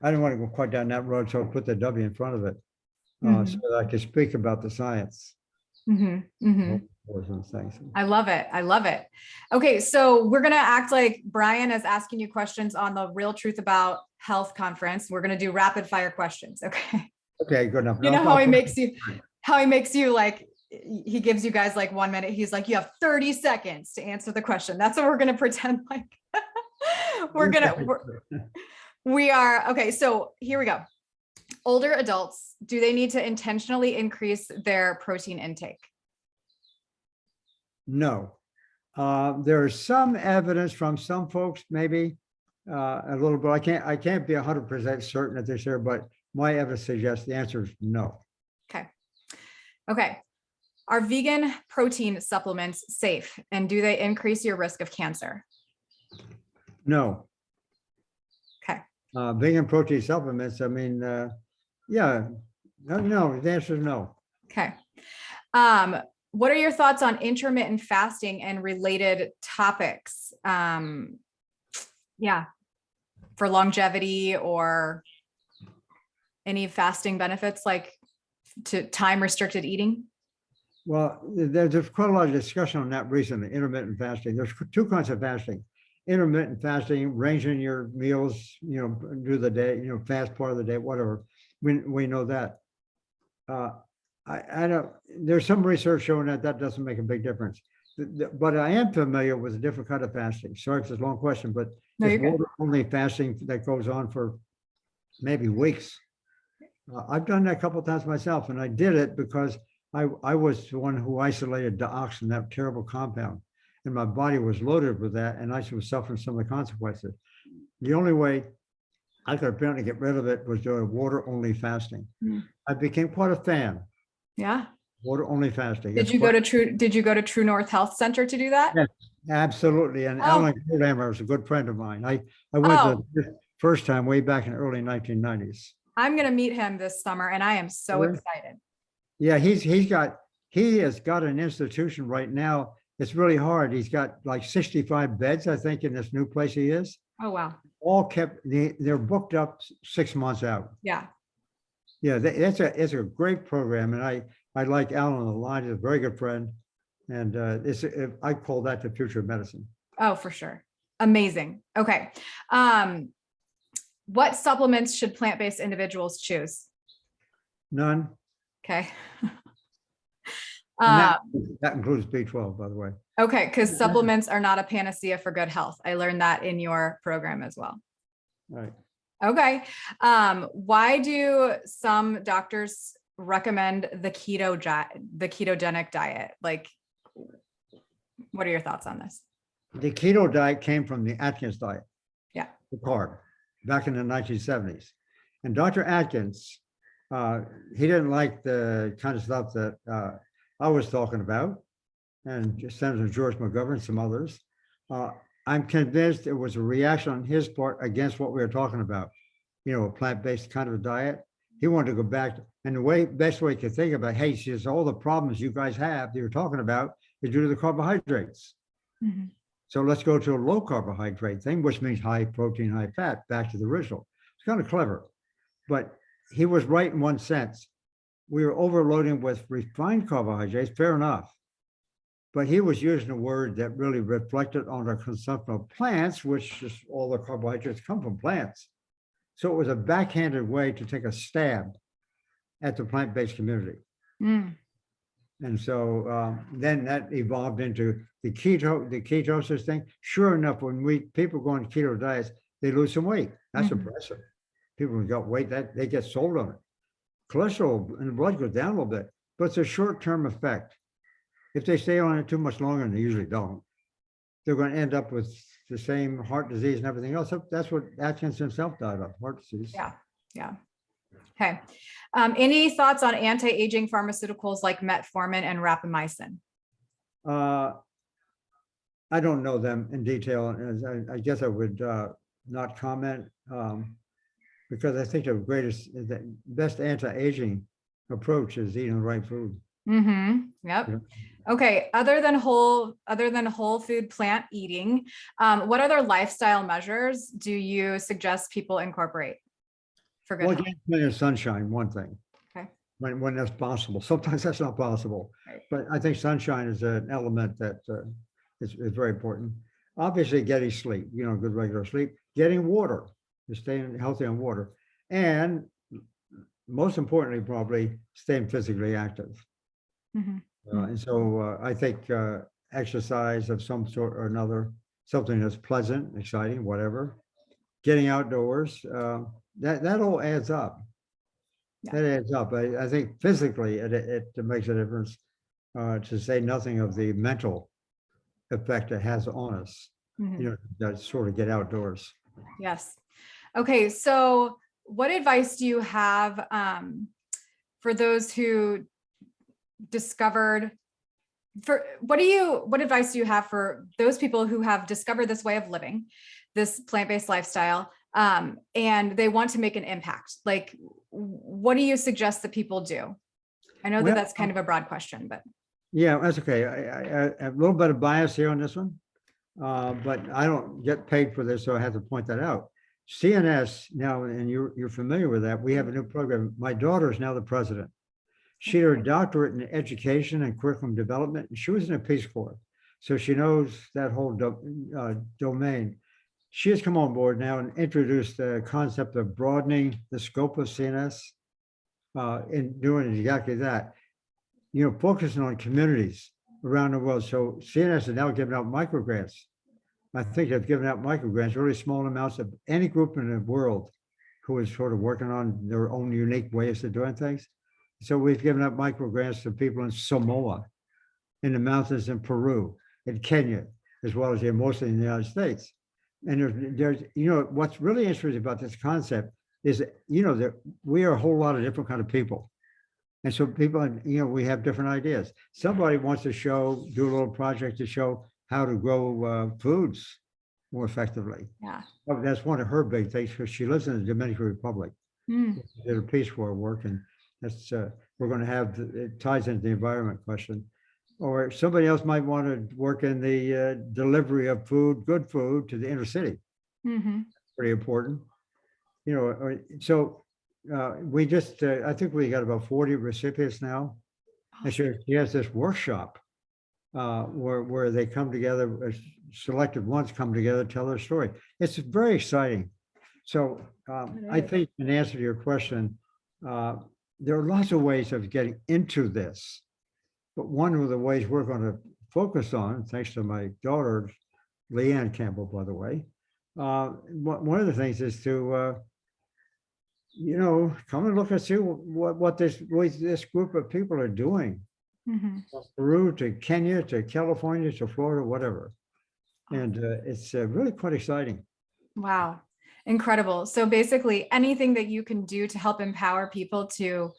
want to go quite down that road. So I put the W in front of it so Mhm. that I could speak about the science. Mhm. Mhm. Those things. I love it. I love it. Okay, so we're gonna act like Brian is asking you questions on the Real Truth About Health conference. We're gonna do rapid fire questions. Okay. Okay, good enough. You know how he makes you like, he gives you guys like 1 minute. He's like, you have 30 seconds to answer the question. That's what we're gonna pretend like. We are okay. So here we go. Older adults, do they need to intentionally increase their protein intake? No. There's some evidence from some folks, maybe a little bit. I can't be 100% certain that they're there, but my evidence suggests the answer is no. Okay. Okay. Are vegan protein supplements safe, and do they increase your risk of cancer? No. Okay. Vegan protein supplements, I mean, yeah, no, the answer is no. Okay. What are your thoughts on intermittent fasting and related topics? Yeah, for longevity or any fasting benefits like to time restricted eating? Well, there's quite a lot of discussion on that recently, intermittent fasting. There's two kinds of fasting. Intermittent fasting, ranging your meals, do the day, fast part of the day, whatever. We know that. I don't, there's some research showing that doesn't make a big difference. But I am familiar with a different kind of fasting. Sorry, it's a long question, but No, it's you're good. water only fasting that goes on for maybe weeks. I've done that a couple of times myself, and I did it because I was the one who isolated dioxin, that terrible compound, and my body was loaded with that, and I was suffering some of the consequences. The only way I could apparently get rid of it was doing water only fasting. I became quite a fan. Yeah. Water only fasting. Did you go to True North Health Center to do that? Yes, absolutely. And Oh. Alan Goldhammer was a good friend of mine. I went the first time way back in the early 1990s. I'm going to meet him this summer, and I am so excited. Yeah, he has got an institution right now. It's really hard. He's got like 65 beds, I think, in this new place he is. Oh, wow. All they're booked up 6 months out. Yeah. Yeah, it's a great program, and I like Alan a lot. He's a very good friend, and I call that the future of medicine. Oh, for sure. Amazing. Okay. What supplements should plant-based individuals choose? None. Okay. And Uh, that includes B12, by the way. okay, because supplements are not a panacea for good health. I learned that in your program as well. Right. Okay. Why do some doctors recommend the ketogenic diet? Like, what are your thoughts on this? The keto diet came from the Atkins diet. Yeah. The carb, back in the 1970s. And Dr. Atkins, he didn't like the kind of stuff that I was talking about, and Senator George McGovern, some others. I'm convinced it was a reaction on his part against what we were talking about, a plant-based kind of a diet. He wanted to go back, and the best way to think about, hey, she says, all the problems you guys have that you're talking about is due to the carbohydrates. Mhm. So let's go to a low carbohydrate thing, which means high protein, high fat, back to the original. It's kind of clever, but he was right in one sense. We were overloading with refined carbohydrates, fair enough. But he was using a word that really reflected on our consumption of plants, which is all the carbohydrates come from plants. So it was a backhanded way to take a stab at the plant-based community. Mm. And so then that evolved into the ketosis thing. Sure enough, when people go on keto diets, they lose some weight. That's impressive. People who got weight, that they get sold on it. Cholesterol in the blood goes down a little bit, but it's a short-term effect. If they stay on it too much longer, and they usually don't, they're going to end up with the same heart disease and everything else. That's what Atkins himself died of, heart disease. Yeah. Yeah. Okay. Any thoughts on anti-aging pharmaceuticals like metformin and rapamycin? I don't know them in detail, and I guess I would not comment because I think the best anti-aging approach is eating the right food. Yep. Yeah. Okay. Other than whole food plant eating, what other lifestyle measures do you suggest people incorporate for good Well, health? getting plenty of sunshine, one thing. Okay. When that's possible. Sometimes that's not possible, Right. but I think sunshine is an element that is very important. Obviously, getting sleep, good regular sleep, getting water, staying healthy on water, and most importantly, probably staying physically active. Mhm. And so I think exercise of some sort or another, something that's pleasant, exciting, whatever, getting outdoors, that all adds up. Yeah. That adds up. I think physically it makes a difference, to say nothing of the mental effect it has on us, Mhm. that sort of get outdoors. Yes. Okay. So what advice do you have for those who discovered what advice do you have for those people who have discovered this way of living, this plant-based lifestyle, and they want to make an impact? Like, what do you suggest that people do? I know that Well, that's kind of a broad question, but yeah, that's okay. I have a little bit of bias here on this one, but I don't get paid for this, so I have to point that out. CNS now, and you're familiar with that. We have a new program. My daughter is now the president. She had her doctorate in education and curriculum development, and she was in a Peace Corps, so she knows that whole domain. She has come on board now and introduced the concept of broadening the scope of CNS, in doing exactly that. Focusing on communities around the world. So CNS is now giving out microgrants. I think they've given out microgrants, really small amounts of any group in the world who is sort of working on their own unique ways of doing things. So we've given out microgrants to people in Samoa, in the mountains in Peru, in Kenya, as well as here, mostly in the United States. And there's what's really interesting about this concept is that we are a whole lot of different kind of people. And so people, we have different ideas. Somebody wants to do a little project to show how to grow foods more effectively. yeah. That's one of her big things, because she lives in the Dominican Republic. Mm. She did a Peace Corps work, and that's we're going to have it ties into the environment question. Or somebody else might want to work in the delivery of good food to the inner city. Mm-hmm. Pretty important, so we just, I think we got about 40 recipients now. And she has this workshop where they come together, selected ones come together, tell their story. It's very exciting. So I think in answer to your question, there are lots of ways of getting into this, but one of the ways we're going to focus on, thanks to my daughter, Leanne Campbell, by the way, one of the things is to, come and look and see what this group of people are doing. Mhm. From Peru to Kenya to California to Florida, whatever. And it's really quite exciting. Wow. Incredible. So basically anything that you can do to help empower people to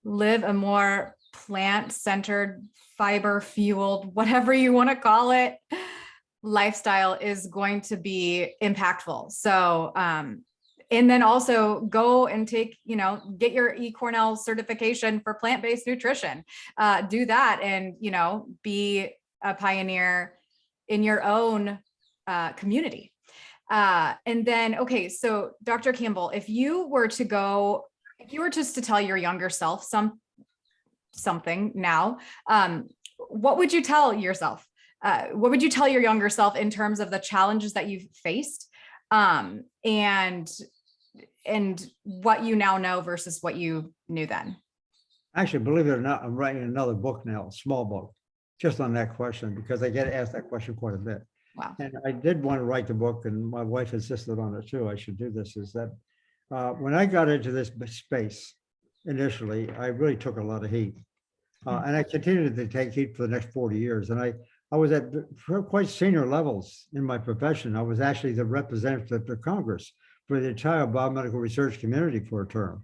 live a more plant-centered, fiber-fueled, whatever you want to call it, lifestyle is going to be impactful. So, and then also go and take, get your eCornell certification for plant-based nutrition. Do that and, be a pioneer in your own community. And then, okay, so Dr. Campbell, if you were just to tell your younger self something now, what would you tell yourself? What would you tell your younger self in terms of the challenges that you've faced, and what you now know versus what you knew then? Actually, believe it or not, I'm writing another book now, a small book, just on that question, because I get asked that question quite a bit. Wow. And I did want to write the book, and my wife insisted on it too. I should do this. Is that when I got into this space initially, I really took a lot of heat. And I continued to take heat for the next 40 years. And I was at quite senior levels in my profession. I was actually the representative to Congress for the entire biomedical research community for a term.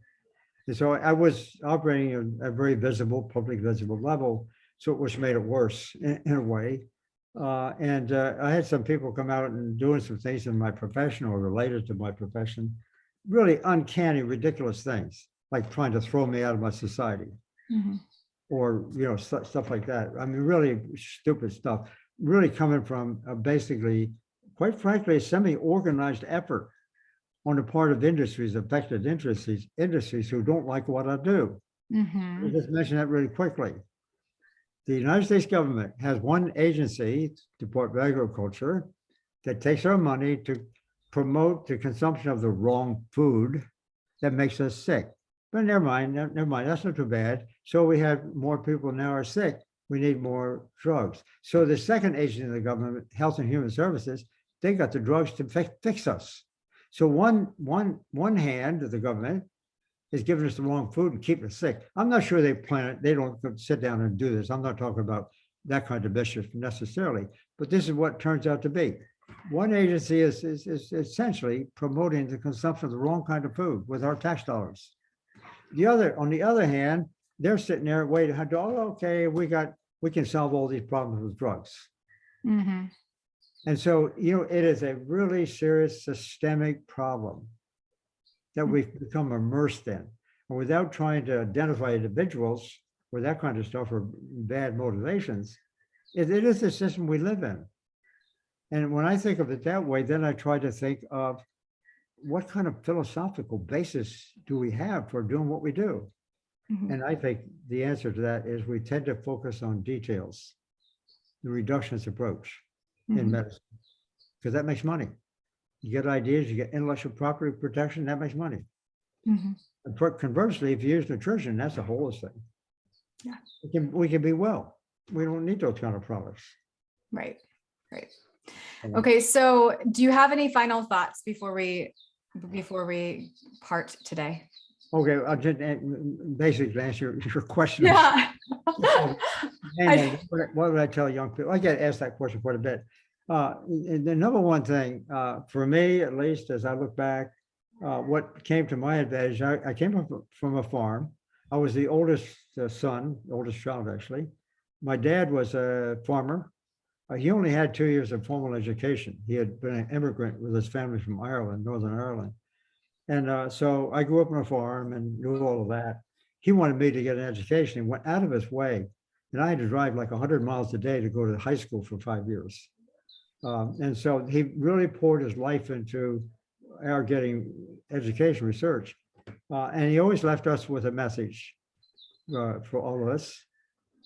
And so I was operating at a very visible, public visible level, so which made it worse in a way. And I had some people come out and doing some things in my profession or related to my profession, really uncanny, ridiculous things, like trying to throw me out of my society. Mm-hmm. Or, stuff like that. I mean, really stupid stuff, really coming from basically, quite frankly, a semi-organized effort on the part of industries, affected industries who don't like what I do. Mm-hmm. I'll just mention that really quickly. The United States government has one agency, Department of Agriculture, that takes our money to promote the consumption of the wrong food that makes us sick. But never mind, that's not too bad. So we have more people now are sick. We need more drugs. So the second agency of the government, Health and Human Services, they got the drugs to fix us. So one hand of the government is giving us the wrong food and keeping us sick. I'm not sure they plan it. They don't sit down and do this. I'm not talking about that kind of mischief necessarily, but this is what it turns out to be. One agency is essentially promoting the consumption of the wrong kind of food with our tax dollars. On the other hand, they're sitting there waiting. Okay, we can solve all these problems with drugs. Mm-hmm. And so, it is a really serious systemic problem that we've become immersed in. And without trying to identify individuals with that kind of stuff or bad motivations, it is the system we live in. And when I think of it that way, then I try to think of what kind of philosophical basis do we have for doing what we do? Mm-hmm. And I think the answer to that is we tend to focus on details, the reductionist approach in medicine, because that makes money. You get ideas, you get intellectual property protection, that makes money. Mm-hmm. And conversely, if you use nutrition, that's a holistic thing. Yeah. We can be well. We don't need those kind of products. Right. Okay, so do you have any final thoughts before we part today? Okay, I'll just basically answer your question. Yeah. What would I tell young people? I get asked that question quite a bit. The number one thing for me, at least, as I look back, what came to my advantage, I came from a farm. I was the oldest oldest child, actually. My dad was a farmer. He only had 2 years of formal education. He had been an immigrant with his family from Ireland, Northern Ireland. And so I grew up on a farm and knew all of that. He wanted me to get an education. He went out of his way. And I had to drive like 100 miles a day to go to high school for 5 years. And so he really poured his life into our getting education research. And he always left us with a message for all of us.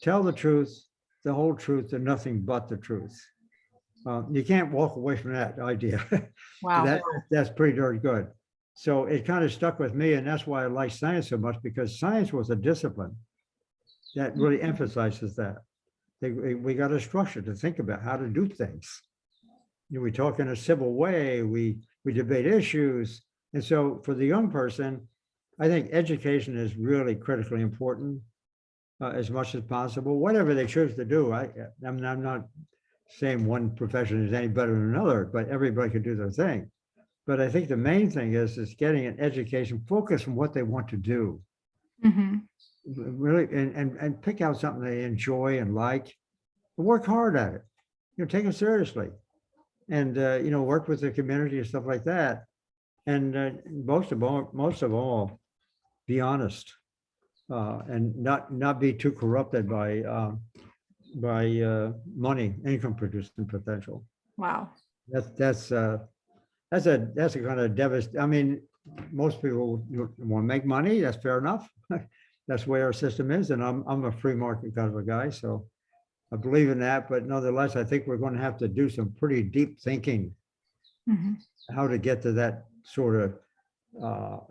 Tell the truth, the whole truth, and nothing but the truth. You can't walk away from that idea. Wow. That's pretty darn good. So it kind of stuck with me, and that's why I like science so much, because science was a discipline that really emphasizes that. We got a structure to think about how to do things. We talk in a civil way, we debate issues. And so for the young person, I think education is really critically important, as much as possible, whatever they choose to do. I'm not saying one profession is any better than another, but everybody can do their thing. But I think the main thing is getting an education focused on what they want to do. Mhm. Really, and pick out something they enjoy and like, and work hard at it. Take it seriously, and work with the community and stuff like that. And most of all, be honest, and not be too corrupted by money, income producing potential. Wow. That's a kind of devastating. I mean, most people want to make money. That's fair enough. That's the way our system is, and I'm a free market kind of a guy, so I believe in that. But nonetheless, I think we're going to have to do some pretty deep thinking Mhm. how to get to that sort of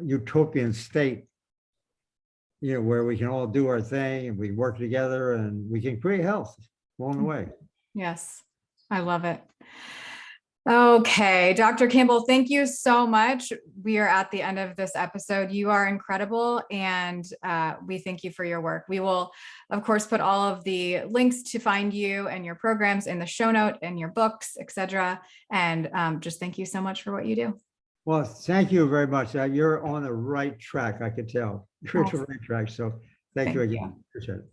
utopian state, where we can all do our thing and we work together and we can create health along the way. Yes, I love it. Okay, Dr. Campbell, thank you so much. We are at the end of this episode. You are incredible, and we thank you for your work. We will, of course, put all of the links to find you and your programs in the show note and your books, etc. And just thank you so much for what you do. Well, thank you very much. You're on the right track, I could tell. You're on the right track. So thank you again. Appreciate it.